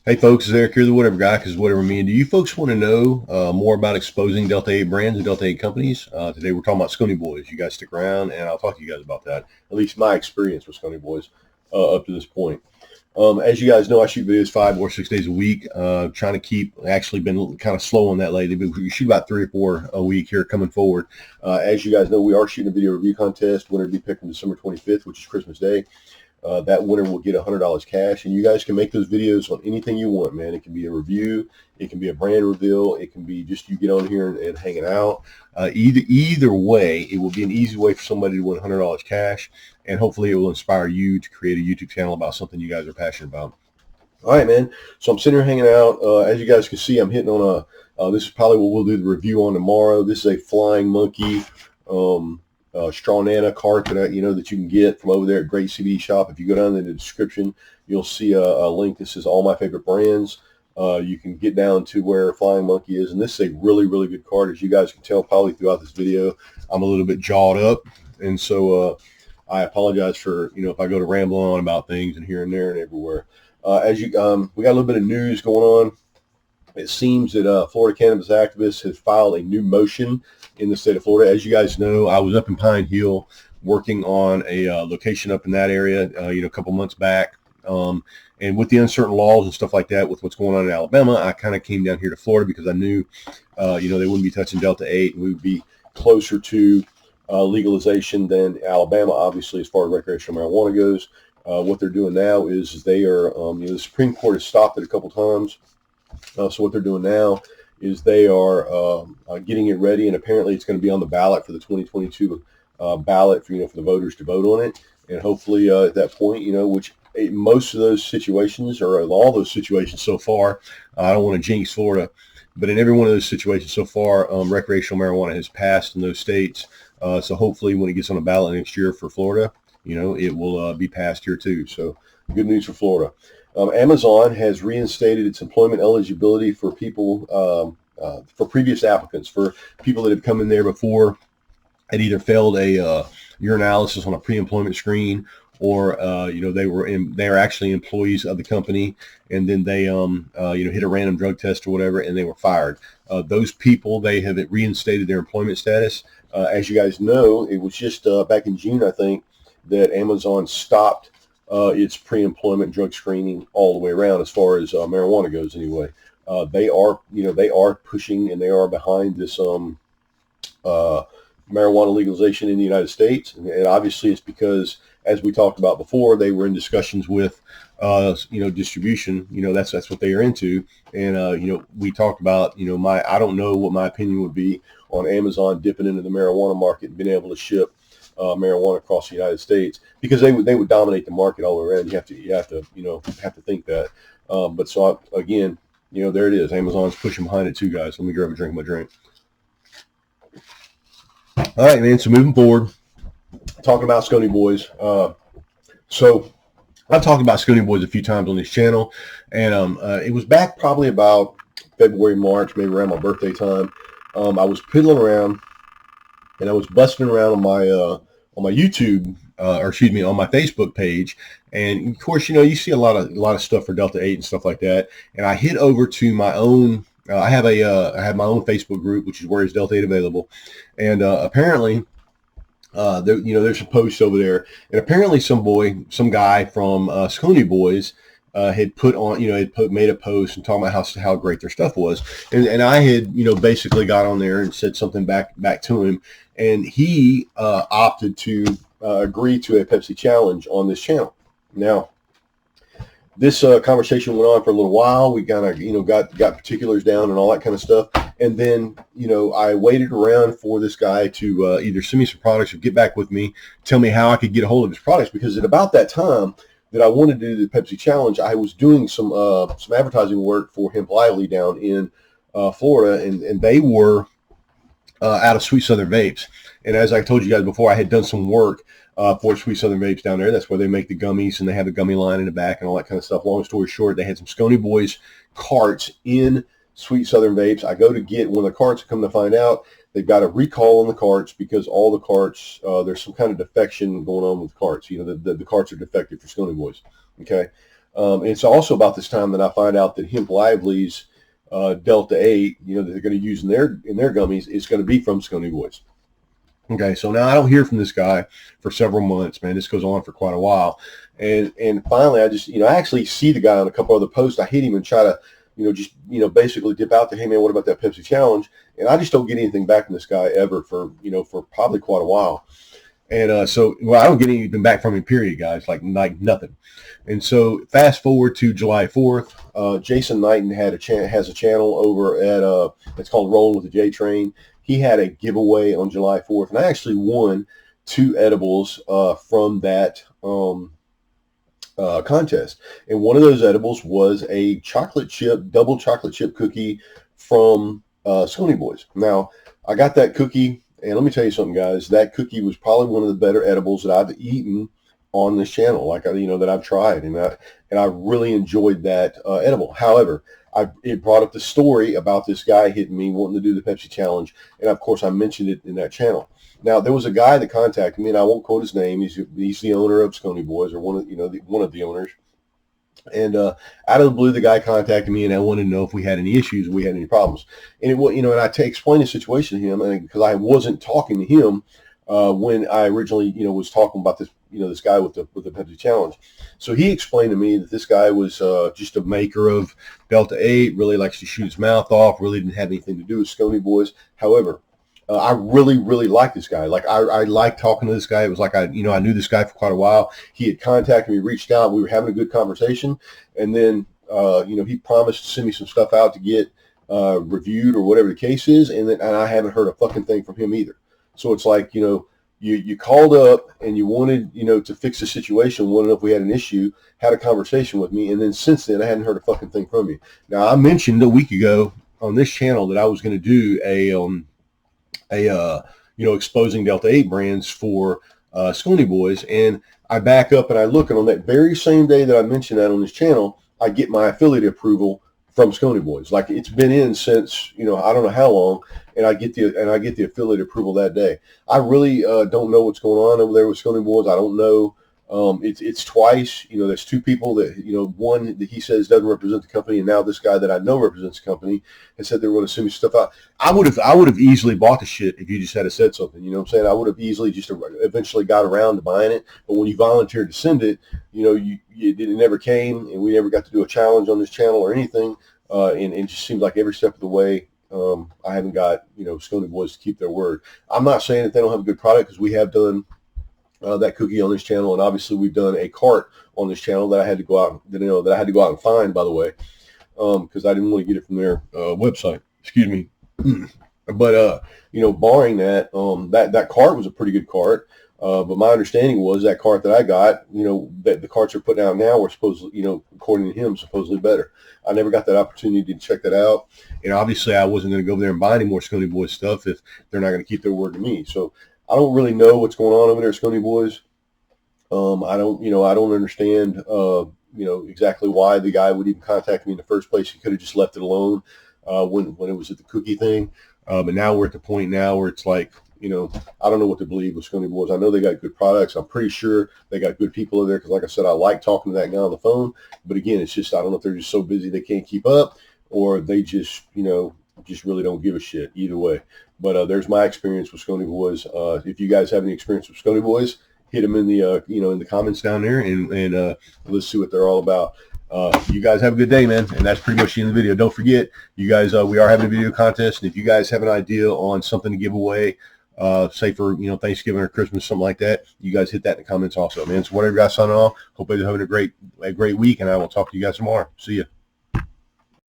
Hey folks, it's Eric here, the Whatever Guy, because whatever me. Do you folks want to know more about exposing Delta 8 brands and Delta 8 companies? Today we're talking about Sconi Boys. You guys stick around, and I'll talk to you guys about that. At least my experience with Sconi Boys up to this point. As you guys know, I shoot videos 5 or 6 days a week. Trying to keep. Actually, been kind of slow on that lately, but we shoot about 3 or 4 a week here coming forward. As you guys know, we are shooting a video review contest. Winner to be picked on December 25th, which is Christmas Day. That winner will get $100 cash, and you guys can make those videos on anything you want, man. It can be a review, it can be a brand reveal, it can be just you get on here and hanging out. Either way, it will be an easy way for somebody to win $100 cash, and hopefully it will inspire you to create a YouTube channel about something you guys are passionate about. All right, man. So I'm sitting here hanging out. As you guys can see, I'm hitting on this is probably what we'll do the review on tomorrow. This is a Flying Monkey straw nana cart that that you can get from over there at Great CBD Shop. If you go down in the description, you'll see a link that says all my favorite brands. You can get down to where Flying Monkey is, and this is a really, really good cart. As you guys can tell probably throughout this video, I'm a little bit jawed up, and so I apologize for if I go to rambling on about things and here and there and everywhere. We got a little bit of news going on. It seems that Florida cannabis activists have filed a new motion in the state of Florida. As you guys know, I was up in Pine Hill working on a location up in that area, a couple months back. And with the uncertain laws and stuff like that, with what's going on in Alabama, I kind of came down here to Florida because I knew, they wouldn't be touching Delta 8, and we would be closer to legalization than Alabama, obviously, as far as recreational marijuana goes. What they're doing now is they are, the Supreme Court has stopped it a couple times. So what they're doing now is they are getting it ready, and apparently it's going to be on the ballot for the 2022 ballot for for the voters to vote on it. And hopefully at that point, most of those situations, or all those situations so far, I don't want to jinx Florida, but in every one of those situations so far, recreational marijuana has passed in those states. So hopefully when it gets on the ballot next year for Florida, it will be passed here too. So good news for Florida. Amazon has reinstated its employment eligibility for people, for previous applicants, for people that have come in there before and either failed a urinalysis on a pre-employment screen, or they're actually employees of the company, and then they hit a random drug test or whatever, and they were fired. Those people, they have reinstated their employment status. As you guys know, it was just back in June, I think, that Amazon stopped its pre-employment drug screening all the way around as far as marijuana goes. Anyway, they are pushing, and they are behind this marijuana legalization in the United States, and obviously it's because, as we talked about before, they were in discussions with distribution. That's what they are into, and we talked about I don't know what my opinion would be on Amazon dipping into the marijuana market and being able to ship marijuana across the United States, because they would dominate the market all around. You have to think that. But so again, there it is. Amazon's pushing behind it too, guys. Let me grab a drink of my drink. All right, man. So moving forward, talking about Sconi Boys. So I've talked about Sconi Boys a few times on this channel, and it was back probably about February, March, maybe around my birthday time. I was piddling around, and I was busting around on my YouTube, on my Facebook page, and of course, you see a lot of stuff for Delta 8 and stuff like that. And I hit over to my own. I have my own Facebook group, which is Where is Delta 8 Available, and apparently, there's some posts over there, and apparently some guy from Sconi Boys had put on, made a post and talking about how great their stuff was, and I had basically got on there and said something back to him, and he opted to agree to a Pepsi challenge on this channel. Now, this conversation went on for a little while. We kind of got particulars down and all that kind of stuff, and then I waited around for this guy to either send me some products or get back with me, tell me how I could get a hold of his products, because at about that time that I wanted to do the Pepsi challenge, I was doing some advertising work for Hemp Lively down in Florida, and they were out of Sweet Southern Vapes. And as I told you guys before, I had done some work for Sweet Southern Vapes down there. That's where they make the gummies, and they have a gummy line in the back and all that kind of stuff. Long story short, they had some Sconi Boys carts in Sweet Southern Vapes. I go to get one of the carts, come to find out they've got a recall on the carts because all the carts, there's some kind of defection going on with the carts. The carts are defective for Sconi Boys. Okay. It's also about this time that I find out that Hemp Lively's Delta 8, that they're going to use in their gummies is going to be from Sconi Boys. Okay, so now I don't hear from this guy for several months, man. This goes on for quite a while. And finally I just, I actually see the guy on a couple other posts. I hit him and try to, basically dip out to, hey man, what about that Pepsi challenge? And I just don't get anything back from this guy ever for probably quite a while. And I don't get anything back from him, period, guys, like nothing. And so fast forward to July 4th, Jason Knighton has a channel over at, it's called Rolling with the J Train. He had a giveaway on July 4th, and I actually won 2 edibles from that contest. And one of those edibles was a double chocolate chip cookie from Sconi Boys. Now, I got that cookie, and let me tell you something, guys. That cookie was probably one of the better edibles that I've eaten on this channel, that I've tried, and I really enjoyed that edible. However, it brought up the story about this guy hitting me wanting to do the Pepsi challenge, and of course I mentioned it in that channel. Now there was a guy that contacted me, and I won't quote his name. He's the owner of Sconi Boys, or one of the owners. And out of the blue, the guy contacted me, and I wanted to know if we had any issues, if we had any problems. And and I explained the situation to him, and because I wasn't talking to him when I originally was talking about this this guy with the Pepsi challenge. So he explained to me that this guy was just a maker of Delta 8, really likes to shoot his mouth off, really didn't have anything to do with Sconi Boys. However, I really, really like this guy. Like I like talking to this guy. It was like I knew this guy for quite a while. He had contacted me, reached out. We were having a good conversation, and then he promised to send me some stuff out to get reviewed or whatever the case is, and I haven't heard a fucking thing from him either. So it's like you called up and you wanted to fix the situation, wanted to know if we had an issue, had a conversation with me, and then since then I hadn't heard a fucking thing from you. Now I mentioned a week ago on this channel that I was going to do exposing Delta 8 brands for Sconi Boys, and I back up and I look, and on that very same day that I mentioned that on this channel, I get my affiliate approval from Sconi Boys. Like it's been in since I don't know how long, and I get the affiliate approval that day. I really don't know what's going on over there with Sconi Boys. I don't know. It's twice. There's 2 people that one that he says doesn't represent the company, and now this guy that I know represents the company and said they were going to send me stuff out. I would have easily bought the shit if you just had said something. You know what I'm saying? I would have easily just eventually got around to buying it. But when you volunteered to send it, it never came, and we never got to do a challenge on this channel or anything. And it just seems like every step of the way, I haven't got Sconi Boys to keep their word. I'm not saying that they don't have a good product, because we have done that cookie on this channel, and obviously we've done a cart on this channel that I had to go out and find, by the way, because I didn't want to get it from their website. Excuse me. But barring that, that cart was a pretty good cart. But my understanding was that cart that I got, that the carts are putting out now were supposedly, according to him, supposedly better. I never got that opportunity to check that out, and obviously I wasn't going to go over there and buy any more Sconi Boys stuff if they're not going to keep their word to me. So I don't really know what's going on over there at Sconi Boys. I don't understand, exactly why the guy would even contact me in the first place. He could have just left it alone when it was at the cookie thing. But now we're at the point now where it's like, I don't know what to believe with Sconi Boys. I know they got good products. I'm pretty sure they got good people over there, because like I said, I like talking to that guy on the phone. But again, it's just, I don't know if they're just so busy they can't keep up, or they just, just really don't give a shit. Either way. But there's my experience with Sconi Boys. If you guys have any experience with Sconi Boys, hit them in the in the comments down there, and let's see what they're all about. You guys have a good day, man. And that's pretty much the end of the video. Don't forget, you guys, we are having a video contest, and if you guys have an idea on something to give away, say for Thanksgiving or Christmas, something like that, you guys hit that in the comments also, man. So whatever you guys signing off, hope you're having a great week, and I will talk to you guys tomorrow. See ya.